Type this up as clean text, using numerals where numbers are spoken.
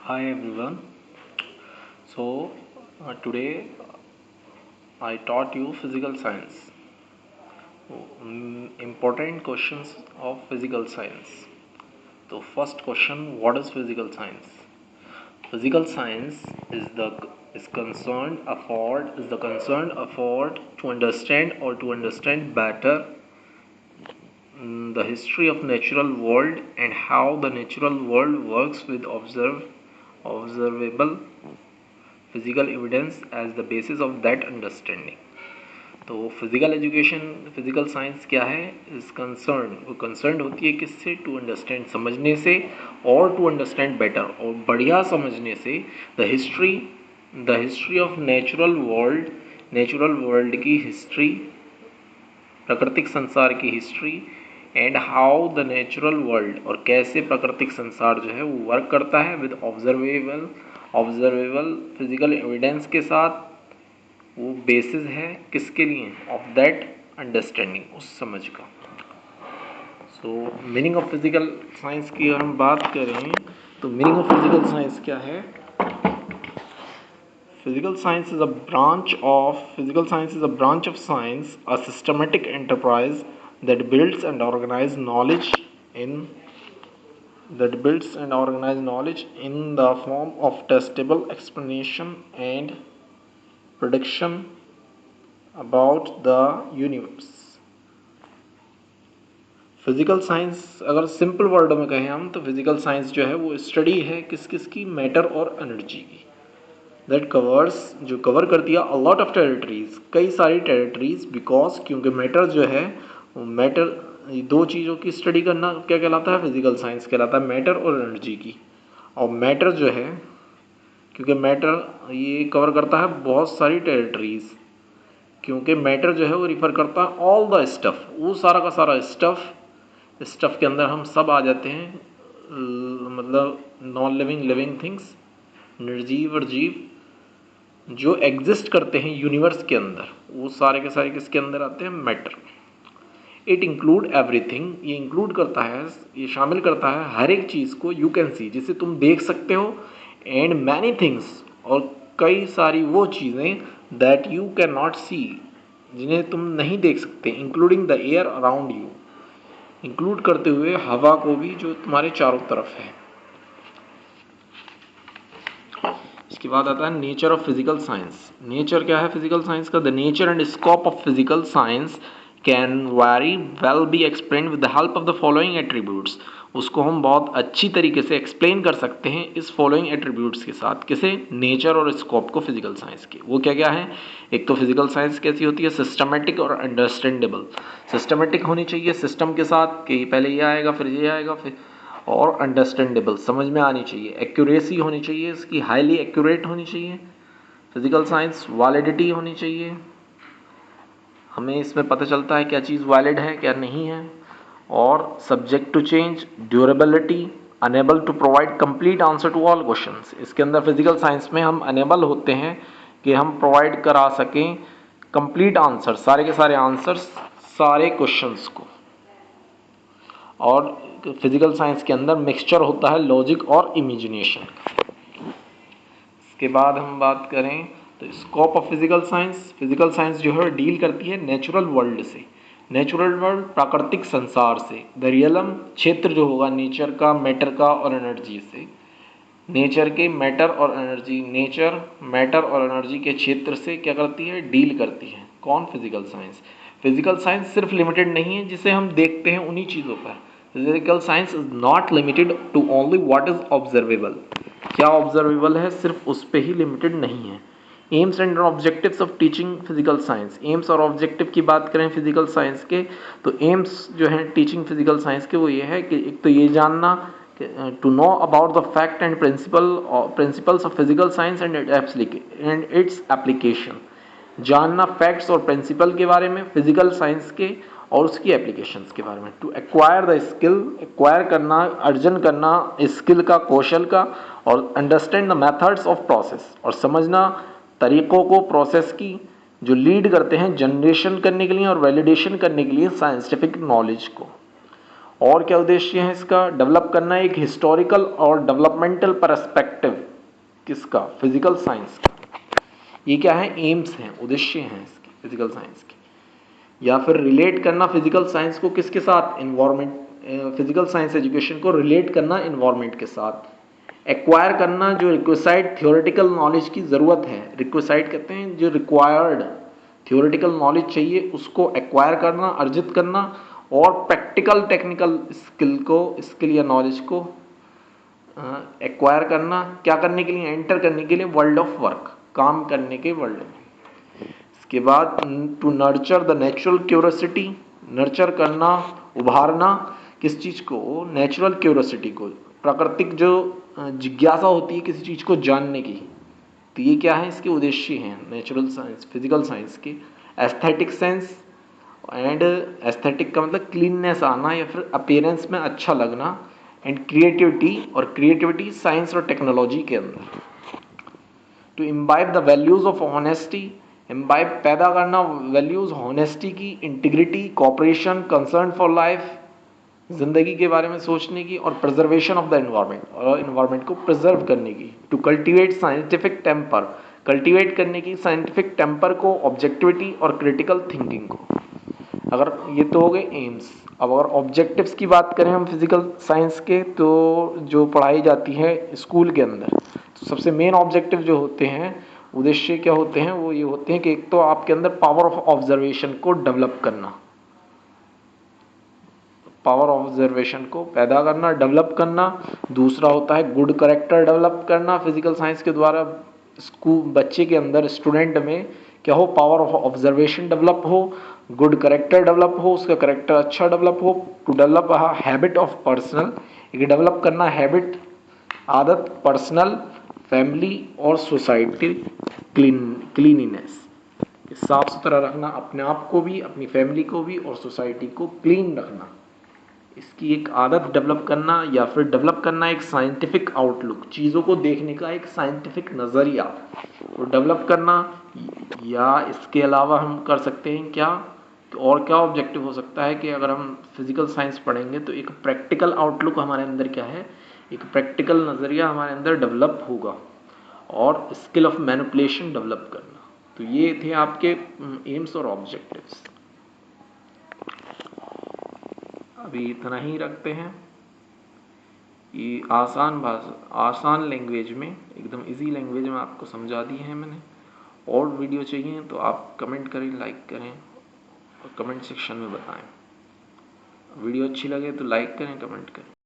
Hi everyone. So today I taught you physical science. Important questions of physical science. So first question: what is physical science? Physical science is the concerned effort to understand or to understand better the history of natural world and how the natural world works with observable physical evidence as the basis of that understanding. तो physical education physical science क्या है is concern वो concern होती है किससे to understand समझने से और टू अंडरस्टैंड बेटर और बढ़िया समझने से the history of natural world की हिस्ट्री प्राकृतिक संसार की history and how the natural world और कैसे प्राकृतिक संसार जो है वो वर्क करता है विद ऑब्जर्वेबल फिजिकल एविडेंस के साथ वो बेसिस है किसके लिए ऑफ दैट अंडरस्टैंडिंग उस समझ का। सो मीनिंग ऑफ फिजिकल साइंस की अगर हम बात करें तो मीनिंग ऑफ फिजिकल साइंस क्या है? Physical science is a branch of science, a systematic enterprise that builds and organizes knowledge in the form of testable explanation and prediction about the universe. Physical science अगर simple word में कहें हम तो physical science जो है वो study है किस किस की, मैटर और एनर्जी की। दैट कवर्स जो कवर करती है अ लॉट ऑफ टेरिटरीज, कई सारी टेरिटरीज, बिकॉज क्योंकि मैटर जो है मैटर दो चीज़ों की स्टडी करना क्या कहलाता है? फिजिकल साइंस कहलाता है, मैटर और एनर्जी की। और मैटर जो है क्योंकि मैटर ये कवर करता है बहुत सारी टेरिटरीज, क्योंकि मैटर जो है वो रिफ़र करता है ऑल द स्टफ़, वो सारा का सारा स्टफ़ के अंदर हम सब आ जाते हैं, मतलब नॉन लिविंग लिविंग थिंग्स, निर्जीव और जीव जो एग्जिस्ट करते हैं यूनिवर्स के अंदर, वो सारे के सारे किसके अंदर आते हैं? मैटर। इट इंक्लूड एवरीथिंग, ये इंक्लूड करता है, ये शामिल करता है हर एक चीज़ को, यू कैन सी जिसे तुम देख सकते हो, एंड मैनी थिंग्स और कई सारी वो चीज़ें दैट यू कैन नॉट सी जिन्हें तुम नहीं देख सकते, including the air around you, include करते हुए हवा को भी जो तुम्हारे चारों तरफ है। इसके बाद आता है nature of physical science. Nature क्या है फिजिकल साइंस का? The nature and scope of physical science can very well B explain with the help of the following attributes. उसको हम बहुत अच्छी तरीके से एक्सप्लेन कर सकते हैं इस फॉलोइंग एट्रीब्यूट्स के साथ। किसे? नेचर और स्कोप को फिजिकल साइंस के। वो क्या क्या है? एक तो फिजिकल साइंस कैसी होती है? सिस्टमेटिक और अंडरस्टैंडेबल। सिस्टमेटिक होनी चाहिए सिस्टम के साथ कि पहले ये आएगा फिर ये आएगा फिर, और अंडरस्टैंडेबल समझ में आनी चाहिए। एक्यूरेसी होनी चाहिए इसकी, हाईली एक्यूरेट होनी चाहिए फिजिकल साइंस। वैलिडिटी होनी चाहिए, हमें इसमें पता चलता है क्या चीज़ वैलिड है क्या नहीं है। और subject to change, durability, enable to provide complete answer to all questions. इसके अंदर फिजिकल साइंस में हम अनेबल होते हैं कि हम प्रोवाइड करा सकें कंप्लीट आंसर, सारे के सारे आंसर्स सारे क्वेश्चंस को। और फिजिकल साइंस के अंदर मिक्सचर होता है लॉजिक और इमेजिनेशन का। इसके बाद हम बात करें तो scope of physical science. Physical science जो है डील करती है नेचुरल वर्ल्ड से, नेचुरल वर्ल्ड प्राकृतिक संसार से। द रियलम क्षेत्र जो होगा नेचर का, मैटर का और एनर्जी से, नेचर के मैटर और एनर्जी, नेचर मैटर और एनर्जी के क्षेत्र से क्या करती है? डील करती है। कौन? Physical science. फिजिकल साइंस सिर्फ लिमिटेड नहीं है जिसे हम देखते हैं उन्हीं चीज़ों पर। Physical science is not limited to only what is observable. क्या ऑब्जर्वेबल है सिर्फ उस पर ही लिमिटेड नहीं है। Aims and objectives of teaching physical science. Aims और ऑब्जेक्टिव की बात करें फिजिकल साइंस के तो एम्स जो है टीचिंग फिजिकल साइंस के वो ये है कि एक तो ये जानना to know about the fact and principles of physical science and its application। जानना फैक्ट्स और प्रिंसिपल के बारे में फिजिकल साइंस के और उसकी एप्लीकेशंस के बारे में। To acquire the skill, acquire करना, अर्जन करना स्किल का, कौशल का। और understand the methods of process, और समझना तरीक़ों को प्रोसेस की जो लीड करते हैं जनरेशन करने के लिए और वैलिडेशन करने के लिए साइंटिफिक नॉलेज को। और क्या उद्देश्य है इसका? डेवलप करना एक हिस्टोरिकल और डेवलपमेंटल पर्सपेक्टिव किसका? फिजिकल साइंस का। ये क्या है? एम्स हैं, उद्देश्य हैं इसके फिजिकल साइंस के। या फिर रिलेट करना फिजिकल साइंस को किसके साथ? इन्वायरमेंट, फिजिकल साइंस एजुकेशन को रिलेट करना इन्वायरमेंट के साथ। एक्वायर करना जो रिक्वेसाइड थियोरेटिकल नॉलेज की ज़रूरत है, रिक्वेसाइड कहते हैं जो रिक्वायर्ड थियोरेटिकल नॉलेज चाहिए उसको एक्वायर करना, अर्जित करना, और प्रैक्टिकल टेक्निकल स्किल या नॉलेज को एक्वायर करना, क्या करने के लिए? एंटर करने के लिए वर्ल्ड ऑफ वर्क, काम करने के वर्ल्ड में। इसके बाद to nurture the natural curiosity, nurture करना, उभारना किस चीज़ को? नेचुरल क्यूरियोसिटी को, प्राकृतिक जो जिज्ञासा होती है किसी चीज़ को जानने की। तो ये क्या है? इसके उद्देश्य हैं नेचुरल साइंस फिजिकल साइंस के। एस्थेटिक सेंस, एंड एस्थेटिक का मतलब क्लीननेस आना या फिर अपीयरेंस में अच्छा लगना, एंड क्रिएटिविटी, और क्रिएटिविटी साइंस और टेक्नोलॉजी के अंदर। To imbibe the values of honesty, imbibe पैदा करना वैल्यूज ऑनेस्टी की, integrity, cooperation, concern for life, जिंदगी के बारे में सोचने की, और प्रिजर्वेशन ऑफ द एनवायरनमेंट, और एनवायरनमेंट को प्रिजर्व करने की। To cultivate scientific temper, cultivate करने की साइंटिफिक टेम्पर को, ऑब्जेक्टिविटी और क्रिटिकल थिंकिंग को। अगर ये तो हो गए एम्स। अब अगर ऑब्जेक्टिव्स की बात करें हम फिजिकल साइंस के, तो जो पढ़ाई जाती है स्कूल के अंदर, तो सबसे मेन ऑब्जेक्टिव जो होते हैं, उद्देश्य क्या होते हैं? वो ये होते हैं कि एक तो आपके अंदर पावर ऑफ ऑब्जर्वेशन को डेवलप करना, पावर ऑब्जर्वेशन को पैदा करना, डेवलप करना। दूसरा होता है गुड करेक्टर डेवलप करना फिजिकल साइंस के द्वारा। स्कूल बच्चे के अंदर, स्टूडेंट में क्या हो? पावर ऑफ ऑब्जर्वेशन डेवलप हो, गुड करेक्टर डेवलप हो, उसका करेक्टर अच्छा डेवलप हो। To develop a habit of personal, एक डेवलप करना हैबिट, आदत, पर्सनल, फैमिली और सोसाइटी क्लीनिनेस, साफ सुथरा रखना, अपने आप को भी, अपनी फैमिली को भी, और सोसाइटी को क्लीन रखना, इसकी एक आदत डेवलप करना। या फिर डेवलप करना एक साइंटिफिक आउटलुक, चीज़ों को देखने का एक साइंटिफिक नज़रिया वो डेवलप करना। या इसके अलावा हम कर सकते हैं क्या? और क्या ऑब्जेक्टिव हो सकता है कि अगर हम फिजिकल साइंस पढ़ेंगे तो एक प्रैक्टिकल आउटलुक हमारे अंदर क्या है? एक प्रैक्टिकल नज़रिया हमारे अंदर डेवलप होगा, और स्किल ऑफ मैनिपुलेशन डेवलप करना। तो ये थे आपके एम्स और ऑब्जेक्टिव्स। अभी इतना ही रखते हैं। ये आसान भाषा, आसान लैंग्वेज में, एकदम इजी लैंग्वेज में आपको समझा दी है मैंने। और वीडियो चाहिए तो आप कमेंट करें, लाइक करें, और कमेंट सेक्शन में बताएं। वीडियो अच्छी लगे तो लाइक करें, कमेंट करें।